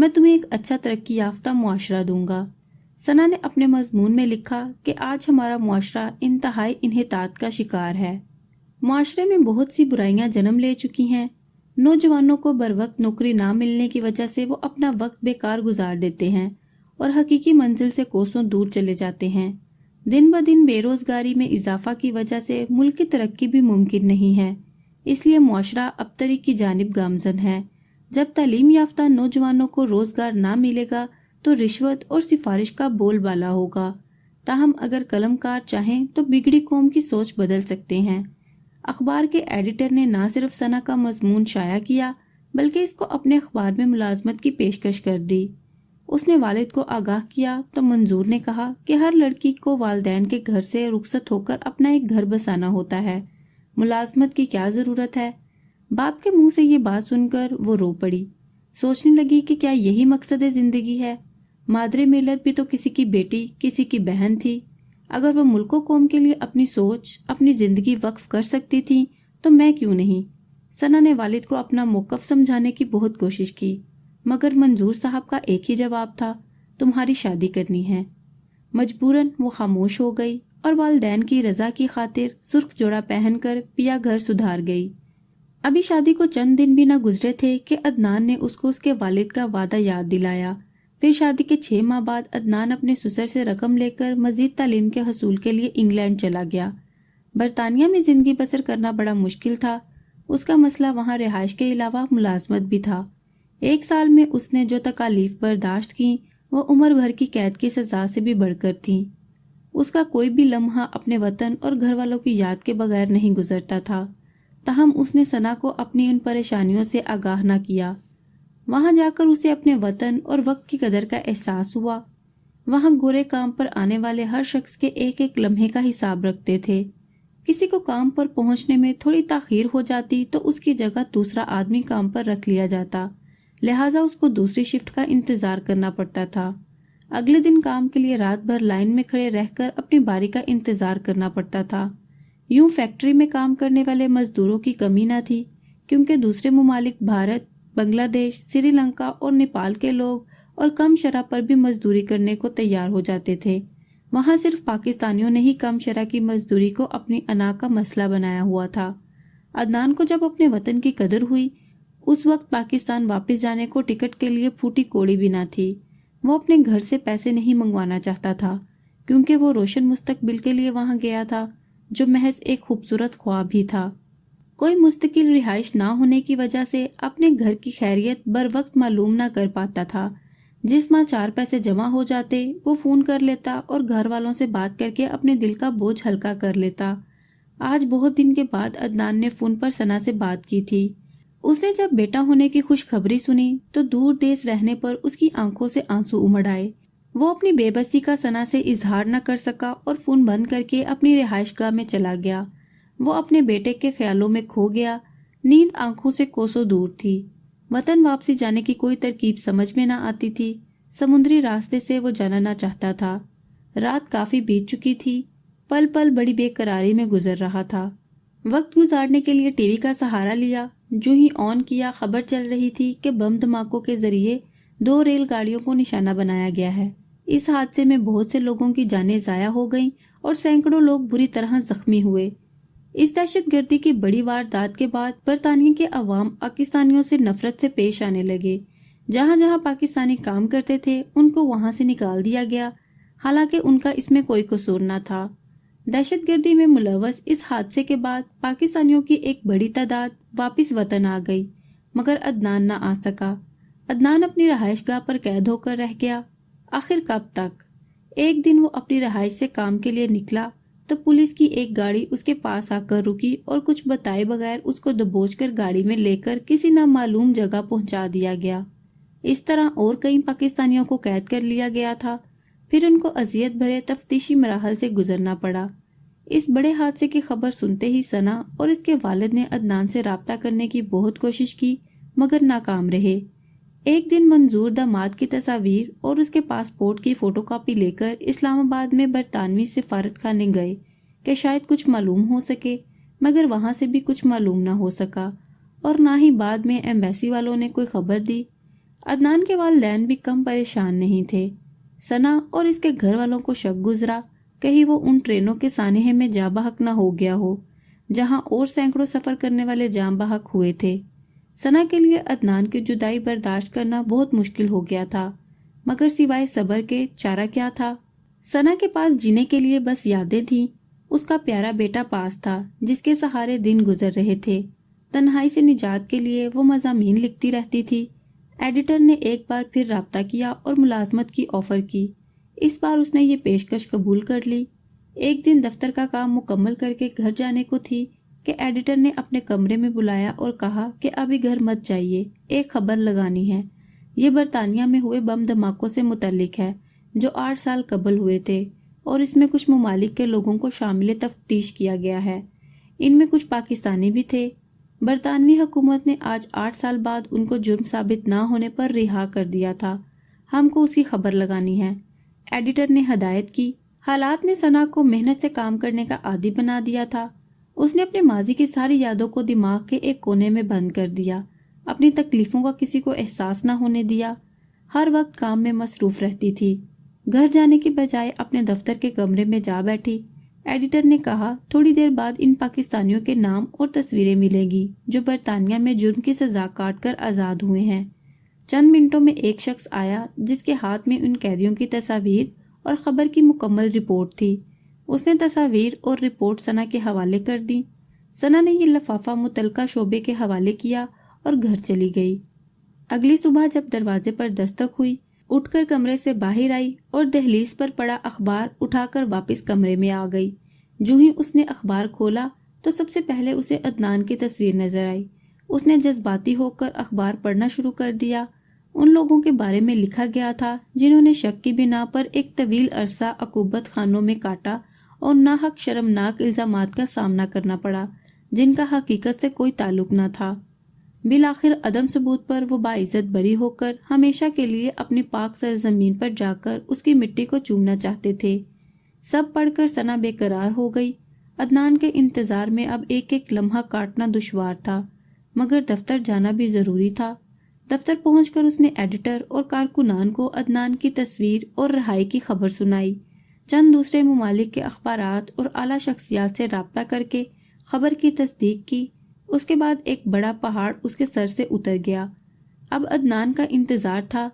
میں تمہیں ایک اچھا ترقی یافتہ معاشرہ دوں گا۔ ثنا نے اپنے مضمون میں لکھا کہ آج ہمارا معاشرہ انتہائی انحطاط کا شکار ہے۔ معاشرے میں بہت سی برائیاں جنم لے چکی ہیں۔ نوجوانوں کو بروقت نوکری نہ ملنے کی وجہ سے وہ اپنا وقت بیکار گزار دیتے ہیں اور حقیقی منزل سے کوسوں دور چلے جاتے ہیں۔ دن بدن بے روزگاری میں اضافہ کی وجہ سے ملک کی ترقی بھی ممکن نہیں ہے، اس لیے معاشرہ ابتری کی جانب گامزن ہے۔ جب تعلیم یافتہ نوجوانوں کو روزگار نہ ملے گا تو رشوت اور سفارش کا بول بالا ہوگا۔ تاہم اگر قلم کار چاہیں تو بگڑی قوم کی سوچ بدل سکتے ہیں۔ اخبار کے ایڈیٹر نے نہ صرف ثنا کا مضمون شائع کیا بلکہ اس کو اپنے اخبار میں ملازمت کی پیشکش کر دی۔ اس نے والد کو آگاہ کیا تو منظور نے کہا کہ ہر لڑکی کو والدین کے گھر سے رخصت ہو کر اپنا ایک گھر بسانا ہوتا ہے، ملازمت کی کیا ضرورت ہے؟ باپ کے منہ سے یہ بات سن کر وہ رو پڑی، سوچنے لگی کہ کیا یہی مقصد زندگی ہے؟ مادر ملت بھی تو کسی کی بیٹی، کسی کی بہن تھی۔ اگر وہ ملک و قوم کے لیے اپنی سوچ، اپنی زندگی وقف کر سکتی تھی تو میں کیوں نہیں؟ ثنا نے والد کو اپنا موقف سمجھانے کی بہت کوشش کی، مگر منظور صاحب کا ایک ہی جواب تھا، تمہاری شادی کرنی ہے۔ مجبوراً وہ خاموش ہو گئی اور والدین کی رضا کی خاطر سرخ جوڑا پہن کر پیا گھر سدھار گئی۔ ابھی شادی کو چند دن بھی نہ گزرے تھے کہ عدنان نے اس کو اس کے والد کا وعدہ یاد دلایا۔ پھر شادی کے 6 ماہ بعد عدنان اپنے سسر سے رقم لے کر مزید تعلیم کے حصول کے لیے انگلینڈ چلا گیا۔ برطانیہ میں زندگی بسر کرنا بڑا مشکل تھا۔ اس کا مسئلہ وہاں رہائش کے علاوہ ملازمت بھی تھا۔ 1 سال میں اس نے جو تکالیف برداشت کیں وہ عمر بھر کی قید کی سزا سے بھی بڑھ کر تھیں۔ اس کا کوئی بھی لمحہ اپنے وطن اور گھر والوں کی یاد کے بغیر نہیں گزرتا تھا۔ تاہم اس نے ثنا کو اپنی ان پریشانیوں سے آگاہ نہ کیا۔ وہاں جا کر اسے اپنے وطن اور وقت کی قدر کا احساس ہوا۔ وہاں گورے کام پر آنے والے ہر شخص کے ایک ایک لمحے کا حساب رکھتے تھے۔ کسی کو کام پر پہنچنے میں تھوڑی تاخیر ہو جاتی تو اس کی جگہ دوسرا آدمی کام پر رکھ لیا جاتا، لہٰذا اس کو دوسری شفٹ کا انتظار کرنا پڑتا تھا۔ اگلے دن کام کے لیے رات بھر لائن میں کھڑے رہ کر اپنی باری کا انتظار کرنا پڑتا تھا۔ یوں فیکٹری میں کام کرنے والے مزدوروں کی کمی نہ تھی، کیونکہ دوسرے ممالک بھارت، بنگلہ دیش، سری لنکا اور نیپال کے لوگ اور کم شرح پر بھی مزدوری کرنے کو تیار ہو جاتے تھے۔ وہاں صرف پاکستانیوں نے ہی کم شرح کی مزدوری کو اپنی انا کا مسئلہ بنایا ہوا تھا۔ عدنان کو جب اپنے وطن کی قدر ہوئی، اس وقت پاکستان واپس جانے کو ٹکٹ کے لیے پھوٹی کوڑی بھی نہ تھی۔ وہ اپنے گھر سے پیسے نہیں منگوانا چاہتا تھا، کیونکہ وہ روشن مستقبل کے لیے وہاں گیا تھا، جو محض ایک خوبصورت خواب ہی تھا۔ کوئی مستقل رہائش نہ ہونے کی وجہ سے اپنے گھر کی خیریت بر وقت معلوم نہ کر پاتا تھا۔ جس ماہ 4 پیسے جمع ہو جاتے وہ فون کر لیتا اور گھر والوں سے بات کر کے اپنے دل کا بوجھ ہلکا کر لیتا۔ آج بہت دن کے بعد عدنان نے فون پر ثنا سے بات کی تھی۔ اس نے جب بیٹا ہونے کی خوشخبری سنی تو دور دیس رہنے پر اس کی آنکھوں سے آنسو امڑ آئے۔ وہ اپنی بے بسی کا ثنا سے اظہار نہ کر سکا اور فون بند کر کے اپنی رہائش گاہ میں چلا گیا۔ وہ اپنے بیٹے کے خیالوں میں کھو گیا۔ نیند آنکھوں سے کوسوں دور تھی۔ وطن واپسی جانے کی کوئی ترکیب سمجھ میں نہ آتی تھی۔ سمندری راستے سے وہ جانا نہ چاہتا تھا۔ رات کافی بیت چکی تھی۔ پل پل بڑی بے قراری میں گزر رہا تھا۔ وقت گزارنے کے لیے ٹی وی کا سہارا لیا۔ جو ہی آن کیا خبر چل رہی تھی کہ بم دھماکوں کے ذریعے 2 ریل گاڑیوں کو نشانہ بنایا گیا ہے۔ اس حادثے میں بہت سے لوگوں کی جانیں ضائع ہو گئیں اور سینکڑوں لوگ بری طرح زخمی ہوئے۔ اس دہشت گردی کی بڑی واردات کے بعد برطانیہ کے عوام پاکستانیوں سے نفرت سے پیش آنے لگے۔ جہاں جہاں پاکستانی کام کرتے تھے ان کو وہاں سے نکال دیا گیا، حالانکہ ان کا اس میں کوئی قصور نہ تھا۔ دہشت گردی میں ملوث اس حادثے کے بعد پاکستانیوں کی ایک بڑی تعداد واپس وطن آ گئی، مگر عدنان نہ آ سکا۔ عدنان اپنی رہائش گاہ پر قید ہو کر رہ گیا۔ آخر کب تک؟ ایک دن وہ اپنی رہائش سے کام کے لیے نکلا تو پولیس کی ایک گاڑی اس کے پاس آ کر رکی اور کچھ بتائے بغیر اس کو دبوچ کر گاڑی میں لے کر کسی نامعلوم جگہ پہنچا دیا گیا۔ اس طرح اور کئی پاکستانیوں کو قید کر لیا گیا تھا۔ پھر ان کو اذیت بھرے تفتیشی مراحل سے گزرنا پڑا۔ اس بڑے حادثے کی خبر سنتے ہی ثنا اور اس کے والد نے عدنان سے رابطہ کرنے کی بہت کوشش کی، مگر ناکام رہے۔ ایک دن منظور داماد کی تصاویر اور اس کے پاسپورٹ کی فوٹو کاپی لے کر اسلام آباد میں برطانوی سفارت خانے گئے کہ شاید کچھ معلوم ہو سکے، مگر وہاں سے بھی کچھ معلوم نہ ہو سکا اور نہ ہی بعد میں ایمبیسی والوں نے کوئی خبر دی۔ عدنان کے والدین بھی کم پریشان نہیں تھے۔ ثنا اور اس کے گھر والوں کو شک گزرا کہیں وہ ان ٹرینوں کے سانحے میں جاں بحق نہ ہو گیا ہو جہاں اور سینکڑوں سفر کرنے والے جاں بحق ہوئے تھے۔ ثنا کے لیے عدنان کی جدائی برداشت کرنا بہت مشکل ہو گیا تھا، مگر سوائے صبر کے چارہ کیا تھا؟ ثنا کے پاس جینے کے لیے بس یادیں تھیں۔ اس کا پیارا بیٹا پاس تھا جس کے سہارے دن گزر رہے تھے۔ تنہائی سے نجات کے لیے وہ مضامین لکھتی رہتی تھی۔ ایڈیٹر نے ایک بار پھر رابطہ کیا اور ملازمت کی آفر کی۔ اس بار اس نے یہ پیشکش قبول کر لی۔ ایک دن دفتر کا کام مکمل کر کے گھر جانے کو تھی کہ ایڈیٹر نے اپنے کمرے میں بلایا اور کہا کہ ابھی گھر مت جائیے، ایک خبر لگانی ہے۔ یہ برطانیہ میں ہوئے بم دھماکوں سے متعلق ہے جو 8 سال قبل ہوئے تھے، اور اس میں کچھ ممالک کے لوگوں کو شامل تفتیش کیا گیا ہے۔ ان میں کچھ پاکستانی بھی تھے۔ برطانوی حکومت نے آج 8 سال بعد ان کو جرم ثابت نہ ہونے پر رہا کر دیا تھا۔ ہم کو اس کی خبر لگانی ہے، ایڈیٹر نے ہدایت کی۔ حالات نے ثنا کو محنت سے کام کرنے کا عادی بنا دیا تھا۔ اس نے اپنے ماضی کی ساری یادوں کو دماغ کے ایک کونے میں بند کر دیا، اپنی تکلیفوں کا کسی کو احساس نہ ہونے دیا۔ ہر وقت کام میں مصروف رہتی تھی۔ گھر جانے کی بجائے اپنے دفتر کے کمرے میں جا بیٹھی۔ ایڈیٹر نے کہا تھوڑی دیر بعد ان پاکستانیوں کے نام اور تصویریں ملیں گی جو برطانیہ میں جرم کی سزا کاٹ کر آزاد ہوئے ہیں۔ چند منٹوں میں ایک شخص آیا جس کے ہاتھ میں ان قیدیوں کی تصاویر اور خبر کی مکمل رپورٹ تھی۔ اس نے تصاویر اور رپورٹ ثنا کے حوالے کر دی۔ ثنا نے یہ لفافہ متعلقہ شعبے کے حوالے کیا اور گھر چلی گئی۔ اگلی صبح جب دروازے پر دستک ہوئی، اٹھ کر کمرے سے باہر آئی اور دہلیز پر پڑا اخبار اٹھا کر واپس کمرے میں آ گئی۔ جو ہی اس نے اخبار کھولا تو سب سے پہلے اسے عدنان کی تصویر نظر آئی۔ اس نے جذباتی ہو کر اخبار پڑھنا شروع کر دیا۔ ان لوگوں کے بارے میں لکھا گیا تھا جنہوں نے شک کی بنا پر ایک طویل عرصہ عقوبت خانوں میں کاٹا اور ناحق شرمناک الزامات کا سامنا کرنا پڑا جن کا حقیقت سے کوئی تعلق نہ تھا۔ بالآخر عدم ثبوت پر وہ باعزت بری ہو کر ہمیشہ کے لیے اپنی پاک سرزمین پر جا کر اس کی مٹی کو چومنا چاہتے تھے۔ سب پڑھ کر ثنا بے قرار ہو گئی۔ عدنان کے انتظار میں اب ایک ایک لمحہ کاٹنا دشوار تھا، مگر دفتر جانا بھی ضروری تھا۔ دفتر پہنچ کر اس نے ایڈیٹر اور کارکنان کو عدنان کی تصویر اور رہائی کی خبر سنائی۔ چند دوسرے ممالک کے اخبارات اور اعلیٰ شخصیات سے رابطہ کر کے خبر کی تصدیق کی۔ اس کے بعد ایک بڑا پہاڑ اس کے سر سے اتر گیا۔ اب عدنان کا انتظار تھا۔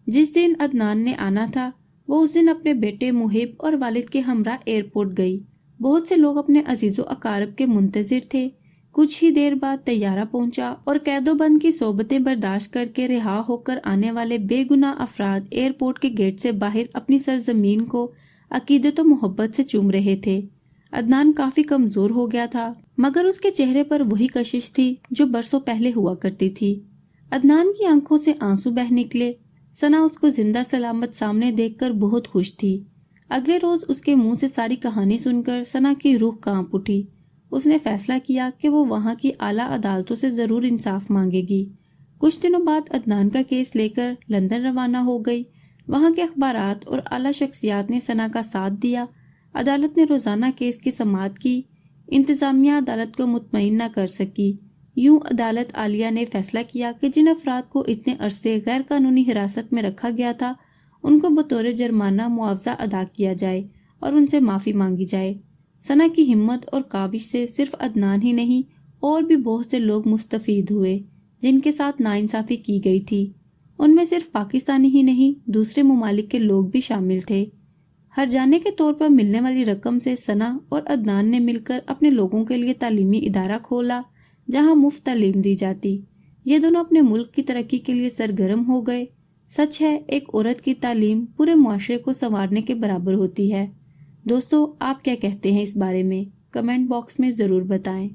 جس دن عدنان نے آنا تھا وہ اس دن اپنے بیٹے محب اور والد کے ہمراہ ایئرپورٹ گئی۔ بہت سے لوگ اپنے عزیز و اقارب کے منتظر تھے۔ کچھ ہی دیر بعد طیارہ پہنچا اور قید و بند کی صحبتیں برداشت کر کے رہا ہو کر آنے والے بے گناہ افراد ایئرپورٹ کے گیٹ سے باہر اپنی سرزمین کو عقیدت و محبت سے چوم رہے تھے۔ عدنان کافی کمزور ہو گیا تھا، مگر اس کے چہرے پر وہی کشش تھی جو برسوں پہلے ہوا کرتی تھی۔ عدنان کی آنکھوں سے آنسو بہہ نکلے۔ ثنا اس کو زندہ سلامت سامنے دیکھ کر بہت خوش تھی۔ اگلے روز اس کے منہ سے ساری کہانی سن کر ثنا کی روح کانپ اٹھی۔ اس نے فیصلہ کیا کہ وہ وہاں کی اعلیٰ عدالتوں سے ضرور انصاف مانگے گی۔ کچھ دنوں بعد عدنان کا کیس لے کر لندن روانہ ہو گئی۔ وہاں کے اخبارات اور اعلیٰ شخصیات نے ثنا کا ساتھ دیا۔ عدالت نے روزانہ کیس کی سماعت کی۔ انتظامیہ عدالت کو مطمئن نہ کر سکی۔ یوں عدالت عالیہ نے فیصلہ کیا کہ جن افراد کو اتنے عرصے غیر قانونی حراست میں رکھا گیا تھا ان کو بطور جرمانہ معاوضہ ادا کیا جائے اور ان سے معافی مانگی جائے۔ ثنا کی ہمت اور کاوش سے صرف عدنان ہی نہیں اور بھی بہت سے لوگ مستفید ہوئے جن کے ساتھ ناانصافی کی گئی تھی۔ ان میں صرف پاکستانی ہی نہیں دوسرے ممالک کے لوگ بھی شامل تھے۔ ہر جانے کے طور پر ملنے والی رقم سے ثنا اور عدنان نے مل کر اپنے لوگوں کے لیے تعلیمی ادارہ کھولا جہاں مفت تعلیم دی جاتی۔ یہ دونوں اپنے ملک کی ترقی کے لیے سرگرم ہو گئے۔ سچ ہے ایک عورت کی تعلیم پورے معاشرے کو سنوارنے کے برابر ہوتی ہے۔ دوستو آپ کیا کہتے ہیں اس بارے میں؟ کمنٹ باکس میں ضرور بتائیں۔